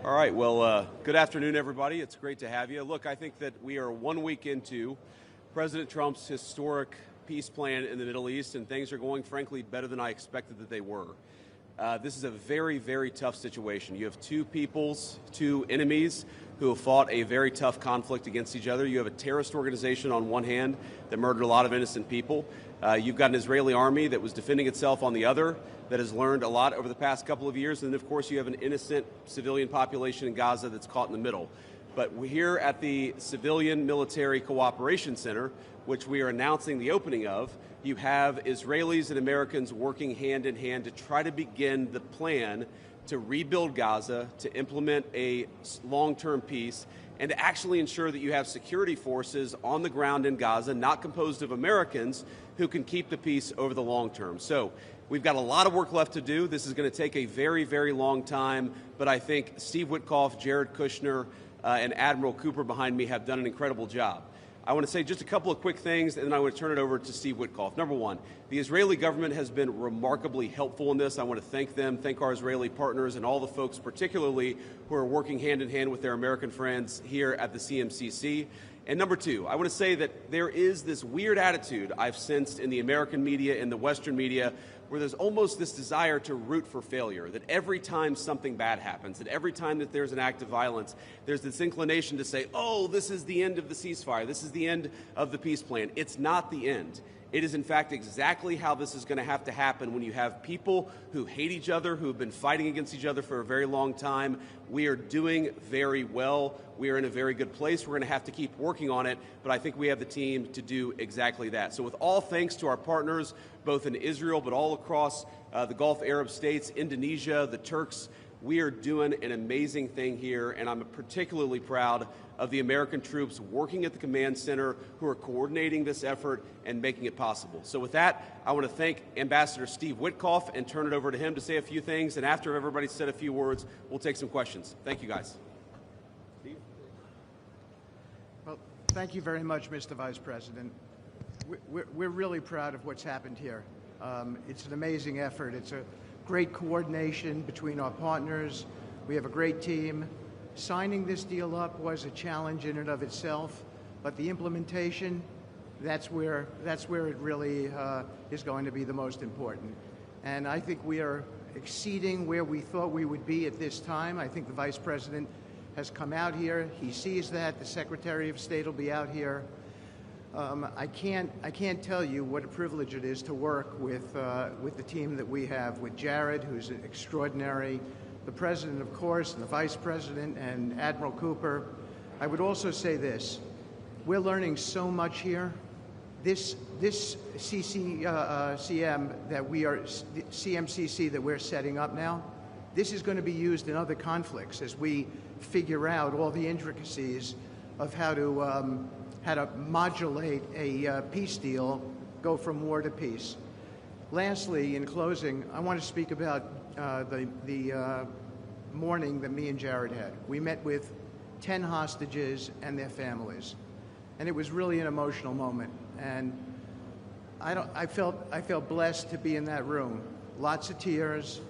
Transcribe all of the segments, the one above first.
All right, well, good afternoon, everybody. It's great to have you. Look, I think that we are 1 week into President Trump's historic peace plan in the Middle East, and things are going, frankly, better than I expected that they were. This is a very, very tough situation. You have two peoples, two enemies who have fought a very tough conflict against each other. You have a terrorist organization on one hand that murdered a lot of innocent people. You've got an Israeli army that was defending itself on the other, that has learned a lot over the past couple of years. And then, of course, you have an innocent civilian population in Gaza that's caught in the middle. But we're here at the Civilian Military Cooperation Center, which we are announcing the opening of. You have Israelis and Americans working hand in hand to try to begin the plan to rebuild Gaza, to implement a long-term peace, and to actually ensure that you have security forces on the ground in Gaza, not composed of Americans, who can keep the peace over the long term. So we've got a lot of work left to do. This is going to take a very, very long time, but I think Steve Witkoff, Jared Kushner, and Admiral Cooper behind me have done an incredible job. I want to say just a couple of quick things, and then I want to turn it over to Steve Witkoff. Number one, the Israeli government has been remarkably helpful in this. I want to thank them, thank our Israeli partners, and all the folks particularly who are working hand in hand with their American friends here at the CMCC. And number two, I want to say that there is this weird attitude I've sensed in the American media and the Western media where there's almost this desire to root for failure, that every time something bad happens, that every time that there's an act of violence, there's this inclination to say, oh, this is the end of the ceasefire, this is the end of the peace plan. It's not the end. It is, in fact, exactly how this is going to have to happen when you have people who hate each other, who have been fighting against each other for a very long time. We are doing very well. We are in a very good place. We're going to have to keep working on it, but I think we have the team to do exactly that. So with all thanks to our partners, both in Israel but all across the Gulf Arab states, Indonesia, the Turks, we are doing an amazing thing here, and I'm particularly proud of the American troops working at the command center who are coordinating this effort and making it possible. So with that, I want to thank Ambassador Steve Witkoff and turn it over to him to say a few things, and after everybody's said a few words, we'll take some questions. Thank you, guys. Steve? Well, thank you very much, Mr. Vice President. We're really proud of what's happened here. It's an amazing effort. It's a great coordination between our partners. We have a great team. Signing this deal up was a challenge in and of itself, but the implementation, that's where it really is going to be the most important. And I think we are exceeding where we thought we would be at this time. I think the Vice President has come out here. He sees that. The Secretary of State will be out here. I can't tell you what a privilege it is to work with the team that we have, with Jared, who's extraordinary, the President, of course, and the Vice President, and Admiral Cooper. I would also say this. We're learning so much here. This CMCC that we're setting up now, this is going to be used in other conflicts as we figure out all the intricacies of how to modulate a peace deal, go from war to peace. Lastly, in closing, I want to speak about the morning that me and Jared had. We met with 10 hostages and their families, and it was really an emotional moment. And I felt blessed to be in that room. Lots of tears,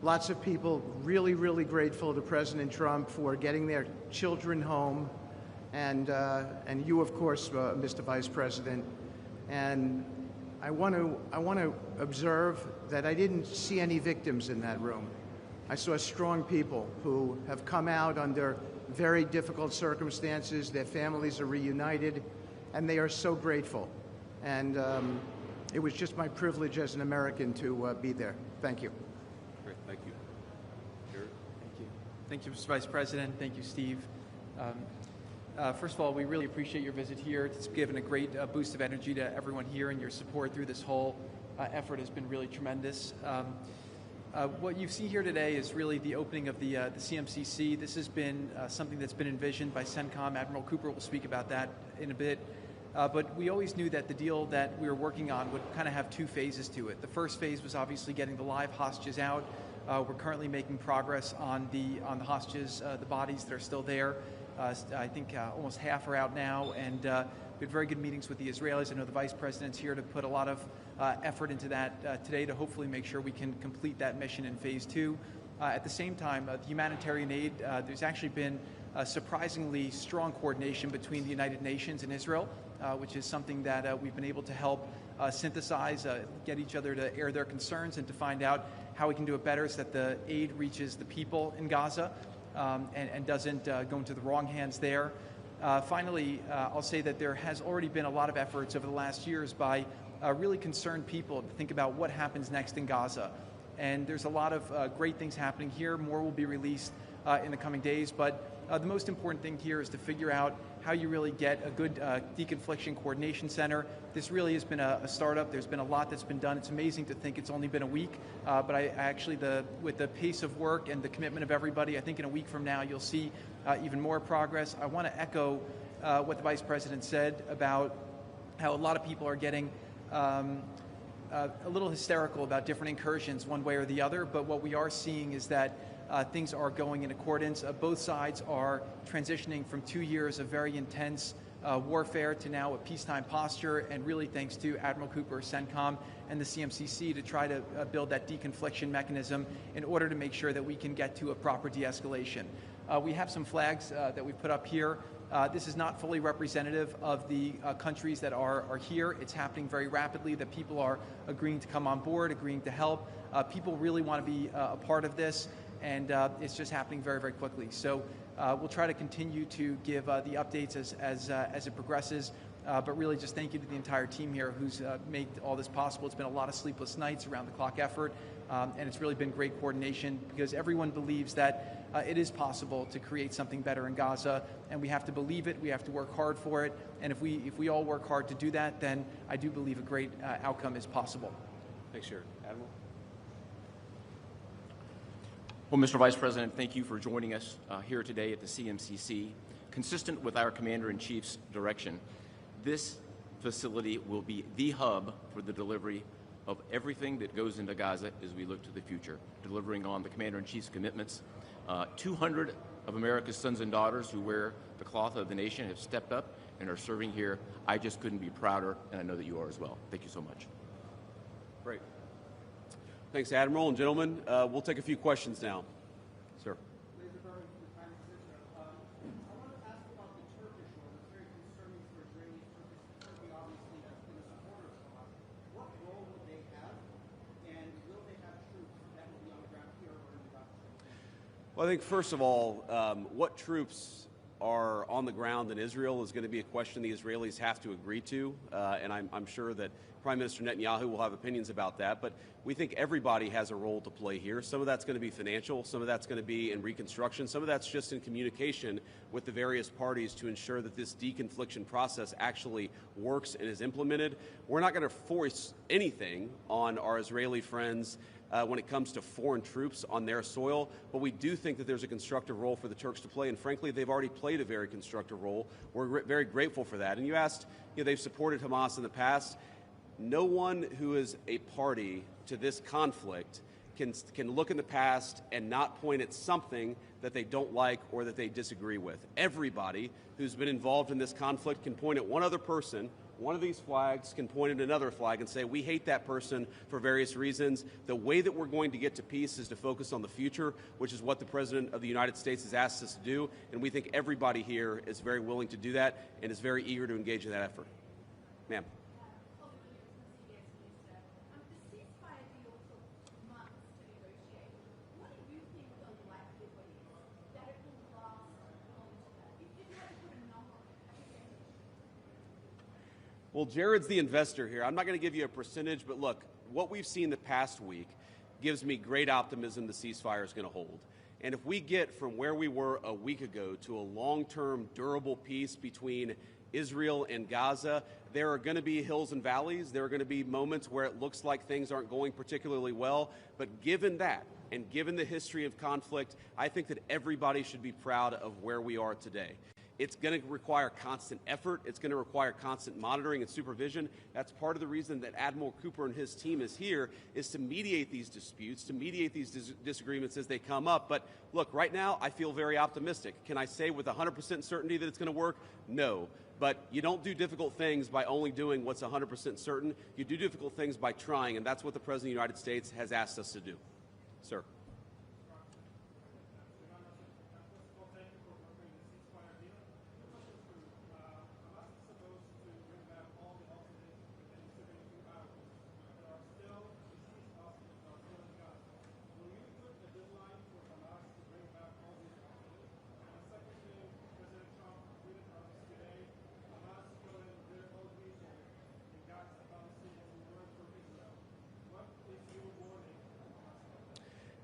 lots of people really, really grateful to President Trump for getting their children home, and you, of course, Mr. Vice President. And I want to observe that I didn't see any victims in that room. I saw strong people who have come out under very difficult circumstances. Their families are reunited, and they are so grateful. And it was just my privilege as an American to be there. Thank you. Great, thank you. Jared? Thank you. Thank you, Mr. Vice President. Thank you, Steve. First of all, we really appreciate your visit here. It's given a great boost of energy to everyone here, and your support through this whole effort has been really tremendous. What you see here today is really the opening of the CMCC. This has been something that's been envisioned by CENTCOM. Admiral Cooper will speak about that in a bit. But we always knew that the deal that we were working on would kind of have two phases to it. The first phase was obviously getting the live hostages out. We're currently making progress on the hostages, the bodies that are still there. I think almost half are out now, and we had very good meetings with the Israelis. I know the Vice President's here to put a lot of effort into that today to hopefully make sure we can complete that mission in phase two. At the same time, the humanitarian aid, there's actually been surprisingly strong coordination between the United Nations and Israel, which is something that we've been able to help synthesize, get each other to air their concerns and to find out how we can do it better so that the aid reaches the people in Gaza and doesn't go into the wrong hands there. Finally, I'll say that there has already been a lot of efforts over the last years by really concerned people to think about what happens next in Gaza. And there's a lot of great things happening here. More will be released in the coming days. But the most important thing here is to figure out how you really get a good deconfliction coordination center. This really has been a startup. There's been a lot that's been done. It's amazing to think it's only been a week. But I actually, with the pace of work and the commitment of everybody, I think in a week from now you'll see even more progress. I want to echo what the Vice President said about how a lot of people are getting a little hysterical about different incursions one way or the other, but what we are seeing is that things are going in accordance. Both sides are transitioning from 2 years of very intense warfare to now a peacetime posture, and really thanks to Admiral Cooper, CENTCOM, and the CMCC to try to build that deconfliction mechanism in order to make sure that we can get to a proper de-escalation. We have some flags that we put up here. This is not fully representative of the countries that are here. It's happening very rapidly, that people are agreeing to come on board, agreeing to help. People really want to be a part of this, and it's just happening very, very quickly. So we'll try to continue to give the updates as it progresses. But really just thank you to the entire team here who's made all this possible. It's been a lot of sleepless nights, around the clock effort, and it's really been great coordination because everyone believes that it is possible to create something better in Gaza, and we have to believe it, we have to work hard for it, and if we all work hard to do that, then I do believe a great outcome is possible. Thanks, Jared. Admiral? Well, Mr. Vice President, thank you for joining us here today at the CMCC. Consistent with our Commander-in-Chief's direction, this facility will be the hub for the delivery of everything that goes into Gaza as we look to the future, delivering on the Commander-in-Chief's commitments. 200 of America's sons and daughters who wear the cloth of the nation have stepped up and are serving here. I just couldn't be prouder, and I know that you are as well. Thank you so much. Great. Thanks, Admiral. And gentlemen, we'll take a few questions now. Sir. Well, I think, first of all, what troops are on the ground in Israel is going to be a question the Israelis have to agree to, and I'm sure that Prime Minister Netanyahu will have opinions about that, but we think everybody has a role to play here. Some of that's going to be financial, some of that's going to be in reconstruction, some of that's just in communication with the various parties to ensure that this deconfliction process actually works and is implemented. We're not going to force anything on our Israeli friends when it comes to foreign troops on their soil, but we do think that there's a constructive role for the Turks to play, and frankly, they've already played a very constructive role. We're very grateful for that. And you asked, they've supported Hamas in the past. No one who is a party to this conflict can look in the past and not point at something that they don't like or that they disagree with. Everybody who's been involved in this conflict can point at one other person. One of these flags can point at another flag and say, we hate that person for various reasons. The way that we're going to get to peace is to focus on the future, which is what the President of the United States has asked us to do. And we think everybody here is very willing to do that and is very eager to engage in that effort. Ma'am. Well, Jared's the investor here. I'm not going to give you a percentage, but look, what we've seen the past week gives me great optimism the ceasefire is going to hold. And if we get from where we were a week ago to a long-term, durable peace between Israel and Gaza, there are going to be hills and valleys. There are going to be moments where it looks like things aren't going particularly well. But given that, and given the history of conflict, I think that everybody should be proud of where we are today. It's going to require constant effort. It's going to require constant monitoring and supervision. That's part of the reason that Admiral Cooper and his team is here, is to mediate these disputes, to mediate these disagreements as they come up. But look, right now, I feel very optimistic. Can I say with 100% certainty that it's going to work? No. But you don't do difficult things by only doing what's 100% certain. You do difficult things by trying, and that's what the President of the United States has asked us to do. Sir.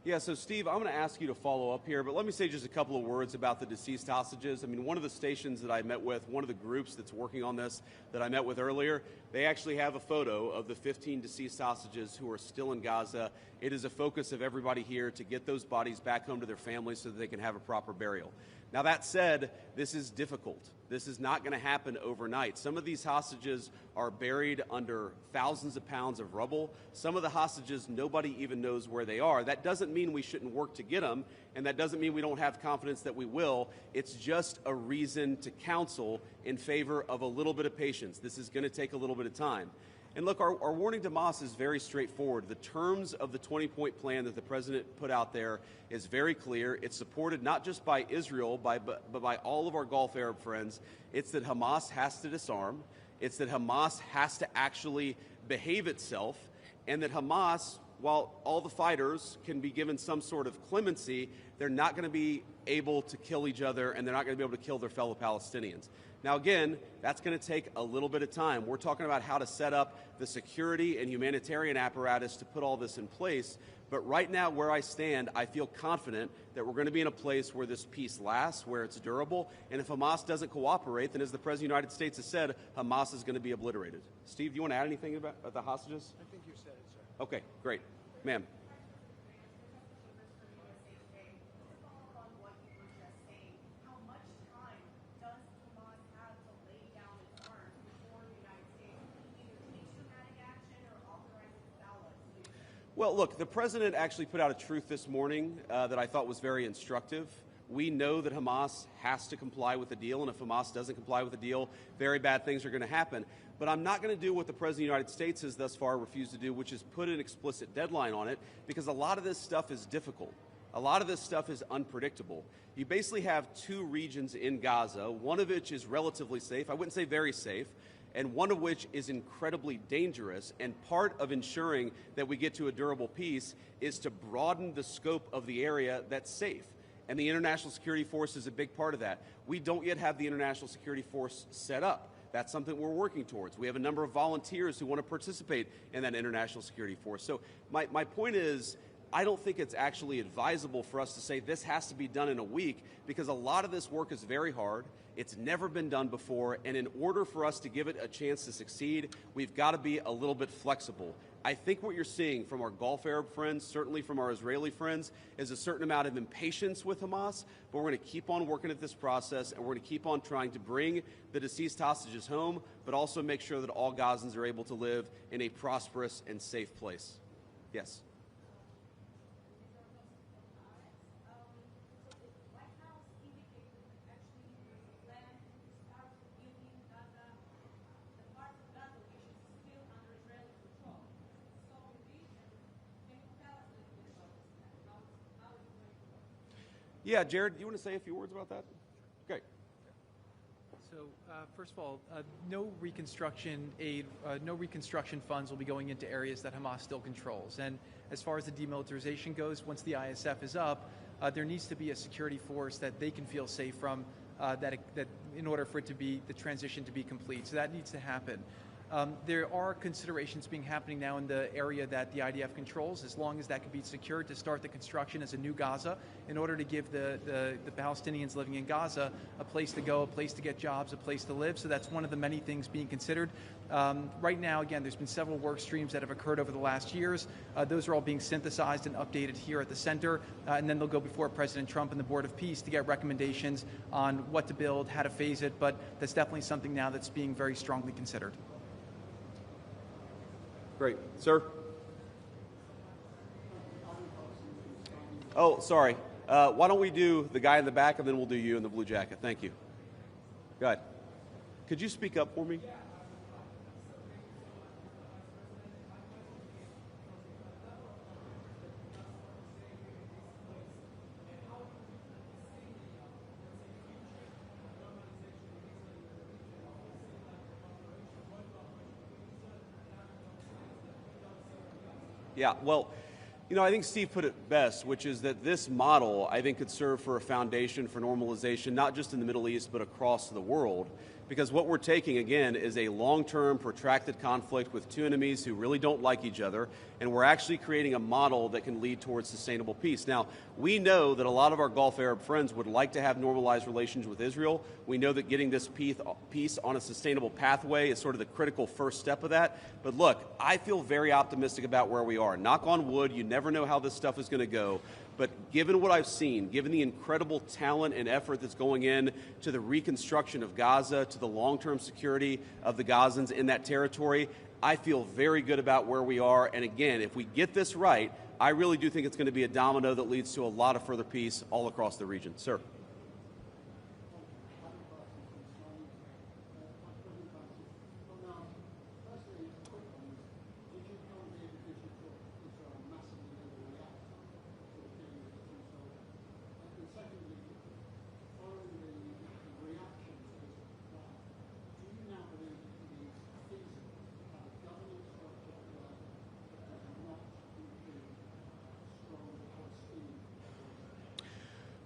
Yeah, so Steve, I'm going to ask you to follow up here, but let me say just a couple of words about the deceased hostages. I mean, one of the stations that I met with, one of the groups that's working on this that I met with earlier, they actually have a photo of the 15 deceased hostages who are still in Gaza. It is a focus of everybody here to get those bodies back home to their families so that they can have a proper burial. Now, that said, this is difficult. This is not going to happen overnight. Some of these hostages are buried under thousands of pounds of rubble. Some of the hostages, nobody even knows where they are. That doesn't mean we shouldn't work to get them, and that doesn't mean we don't have confidence that we will. It's just a reason to counsel in favor of a little bit of patience. This is going to take a little bit of time. And look, our warning to Hamas is very straightforward. The terms of the 20-point plan that the president put out there is very clear. It's supported not just by Israel, but by all of our Gulf Arab friends. It's that Hamas has to disarm. It's that Hamas has to actually behave itself, and that Hamas, while all the fighters can be given some sort of clemency, they're not going to be able to kill each other, and they're not going to be able to kill their fellow Palestinians. Now, again, that's going to take a little bit of time. We're talking about how to set up the security and humanitarian apparatus to put all this in place. But right now, where I stand, I feel confident that we're going to be in a place where this peace lasts, where it's durable. And if Hamas doesn't cooperate, then as the President of the United States has said, Hamas is going to be obliterated. Steve, do you want to add anything about the hostages? I think you said it, sir. Okay, great. Ma'am. Well, look, the president actually put out a truth this morning that I thought was very instructive. We know that Hamas has to comply with the deal, and if Hamas doesn't comply with the deal, very bad things are going to happen. But I'm not going to do what the President of the United States has thus far refused to do, which is put an explicit deadline on it, because a lot of this stuff is difficult. A lot of this stuff is unpredictable. You basically have two regions in Gaza, one of which is relatively safe, I wouldn't say very safe, and one of which is incredibly dangerous. And part of ensuring that we get to a durable peace is to broaden the scope of the area that's safe. And the International Security Force is a big part of that. We don't yet have the International Security Force set up. That's something we're working towards. We have a number of volunteers who want to participate in that International Security Force. So my point is, I don't think it's actually advisable for us to say this has to be done in a week, because a lot of this work is very hard. It's never been done before, and in order for us to give it a chance to succeed, we've got to be a little bit flexible. I think what you're seeing from our Gulf Arab friends, certainly from our Israeli friends, is a certain amount of impatience with Hamas, but we're going to keep on working at this process, and we're going to keep on trying to bring the deceased hostages home, but also make sure that all Gazans are able to live in a prosperous and safe place. Yes? Yeah, Jared, do you want to say a few words about that? Okay. So, first of all, no reconstruction aid, no reconstruction funds will be going into areas that Hamas still controls. And as far as the demilitarization goes, once the ISF is up, there needs to be a security force that they can feel safe from, that in order for it to be the transition to be complete. So that needs to happen. There are considerations happening now in the area that the IDF controls, as long as that can be secured, to start the construction as a new Gaza, in order to give the Palestinians living in Gaza a place to go, a place to get jobs, a place to live. So that's one of the many things being considered. Right now, again, there's been several work streams that have occurred over the last years. Those are all being synthesized and updated here at the center, and then they'll go before President Trump and the Board of Peace to get recommendations on what to build, how to phase it, but that's definitely something now that's being very strongly considered. Great. Sir? Oh, sorry. Why don't we do the guy in the back, and then we'll do you in the blue jacket. Thank you. Go ahead. Could you speak up for me? Yeah, well, you know, I think Steve put it best, which is that this model, I think, could serve for a foundation for normalization, not just in the Middle East, but across the world. Because what we're taking, again, is a long-term, protracted conflict with two enemies who really don't like each other, and we're actually creating a model that can lead towards sustainable peace. Now, we know that a lot of our Gulf Arab friends would like to have normalized relations with Israel. We know that getting this peace on a sustainable pathway is sort of the critical first step of that. But look, I feel very optimistic about where we are. Knock on wood, you never know how this stuff is going to go. But given what I've seen, given the incredible talent and effort that's going in to the reconstruction of Gaza, to the long-term security of the Gazans in that territory, I feel very good about where we are. And again, if we get this right, I really do think it's going to be a domino that leads to a lot of further peace all across the region. Sir.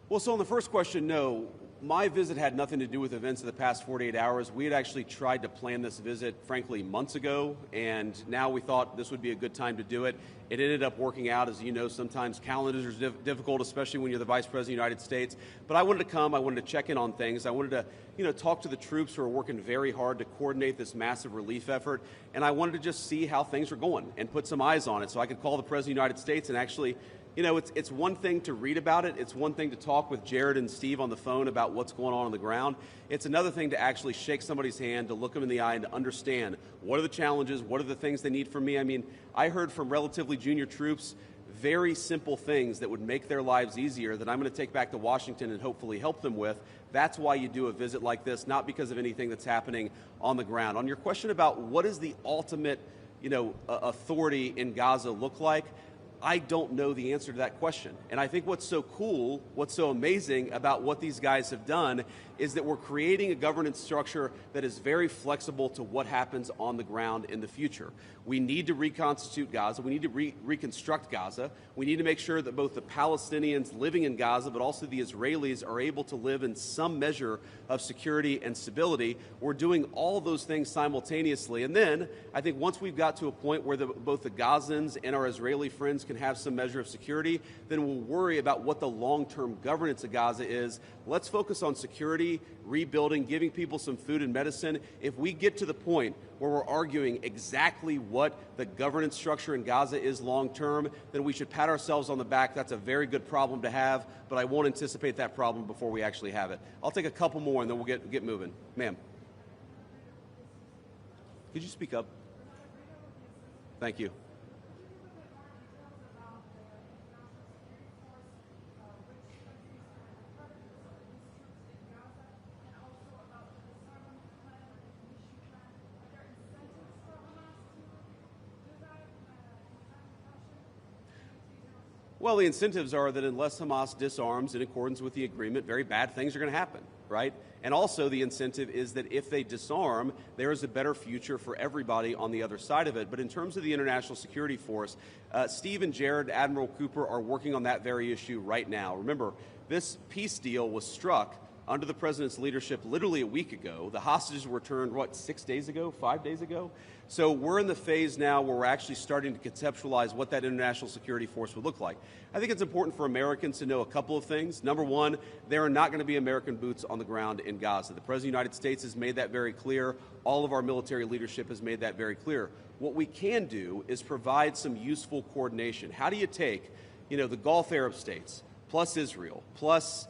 Well, so on the first question, no. My visit had nothing to do with events of the past 48 hours. We had actually tried to plan this visit, frankly, months ago, and now we thought this would be a good time to do it. It ended up working out. As you know, sometimes calendars are difficult, especially when you're the Vice President of the United States. But I wanted to come. I wanted to check in on things. I wanted to, talk to the troops who are working very hard to coordinate this massive relief effort. And I wanted to just see how things are going and put some eyes on it so I could call the President of the United States and actually, it's one thing to read about it. It's one thing to talk with Jared and Steve on the phone about what's going on the ground. It's another thing to actually shake somebody's hand, to look them in the eye and to understand what are the challenges, what are the things they need from me. I mean, I heard from relatively junior troops very simple things that would make their lives easier that I'm going to take back to Washington and hopefully help them with. That's why you do a visit like this, not because of anything that's happening on the ground. On your question about what is the ultimate, authority in Gaza look like, I don't know the answer to that question. And I think what's so cool, what's so amazing about what these guys have done is that we're creating a governance structure that is very flexible to what happens on the ground in the future. We need to reconstitute Gaza. We need to reconstruct Gaza. We need to make sure that both the Palestinians living in Gaza, but also the Israelis are able to live in some measure of security and stability. We're doing all those things simultaneously. And then I think once we've got to a point where both the Gazans and our Israeli friends can have some measure of security, then we'll worry about what the long-term governance of Gaza is. Let's focus on security, rebuilding, giving people some food and medicine. If we get to the point where we're arguing exactly what the governance structure in Gaza is long-term, then we should pat ourselves on the back. That's a very good problem to have, but I won't anticipate that problem before we actually have it. I'll take a couple more and then we'll get moving. Ma'am. Could you speak up? Thank you. Well, the incentives are that unless Hamas disarms in accordance with the agreement, very bad things are going to happen, right? And also the incentive is that if they disarm, there is a better future for everybody on the other side of it. But in terms of the International Security Force, Steve and Jared, Admiral Cooper, are working on that very issue right now. Remember, this peace deal was struck under the president's leadership literally a week ago. The hostages were returned, 6 days ago, 5 days ago? So we're in the phase now where we're actually starting to conceptualize what that international security force would look like. I think it's important for Americans to know a couple of things. Number one, there are not going to be American boots on the ground in Gaza. The President of the United States has made that very clear. All of our military leadership has made that very clear. What we can do is provide some useful coordination. How do you take, the Gulf Arab states, plus Israel, plus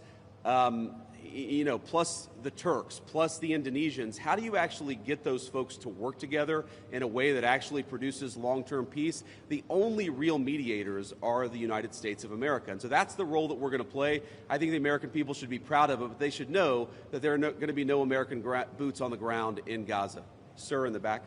plus the Turks, plus the Indonesians, how do you actually get those folks to work together in a way that actually produces long-term peace? The only real mediators are the United States of America. And so that's the role that we're going to play. I think the American people should be proud of it, but they should know that there are going to be no American boots on the ground in Gaza. Sir, in the back.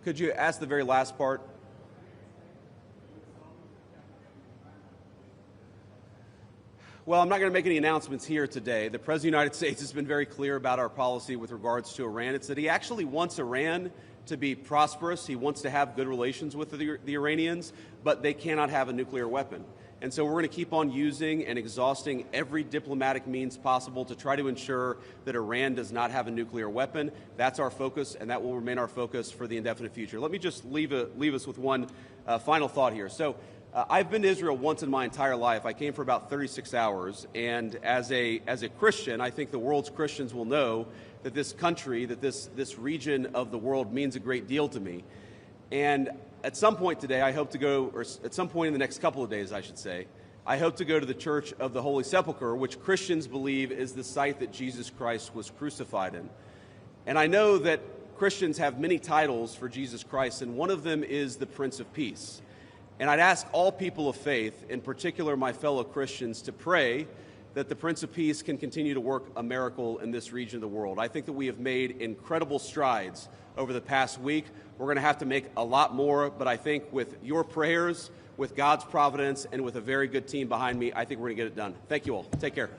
Could you ask the very last part? Well, I'm not going to make any announcements here today. The President of the United States has been very clear about our policy with regards to Iran. It's that he actually wants Iran to be prosperous. He wants to have good relations with the Iranians, but they cannot have a nuclear weapon. And so we're going to keep on using and exhausting every diplomatic means possible to try to ensure that Iran does not have a nuclear weapon. That's our focus, and that will remain our focus for the indefinite future. Let me just leave us with one final thought here. So I've been to Israel once in my entire life. I came for about 36 hours, and as a Christian, I think the world's Christians will know that this country, that this region of the world means a great deal to me. And at some point today, I hope to go, or at some point in the next couple of days, I should say, I hope to go to the Church of the Holy Sepulchre, which Christians believe is the site that Jesus Christ was crucified in. And I know that Christians have many titles for Jesus Christ, and one of them is the Prince of Peace. And I'd ask all people of faith, in particular my fellow Christians, to pray that the Prince of Peace can continue to work a miracle in this region of the world. I think that we have made incredible strides over the past week. We're going to have to make a lot more, but I think with your prayers, with God's providence, and with a very good team behind me, I think we're going to get it done. Thank you all. Take care.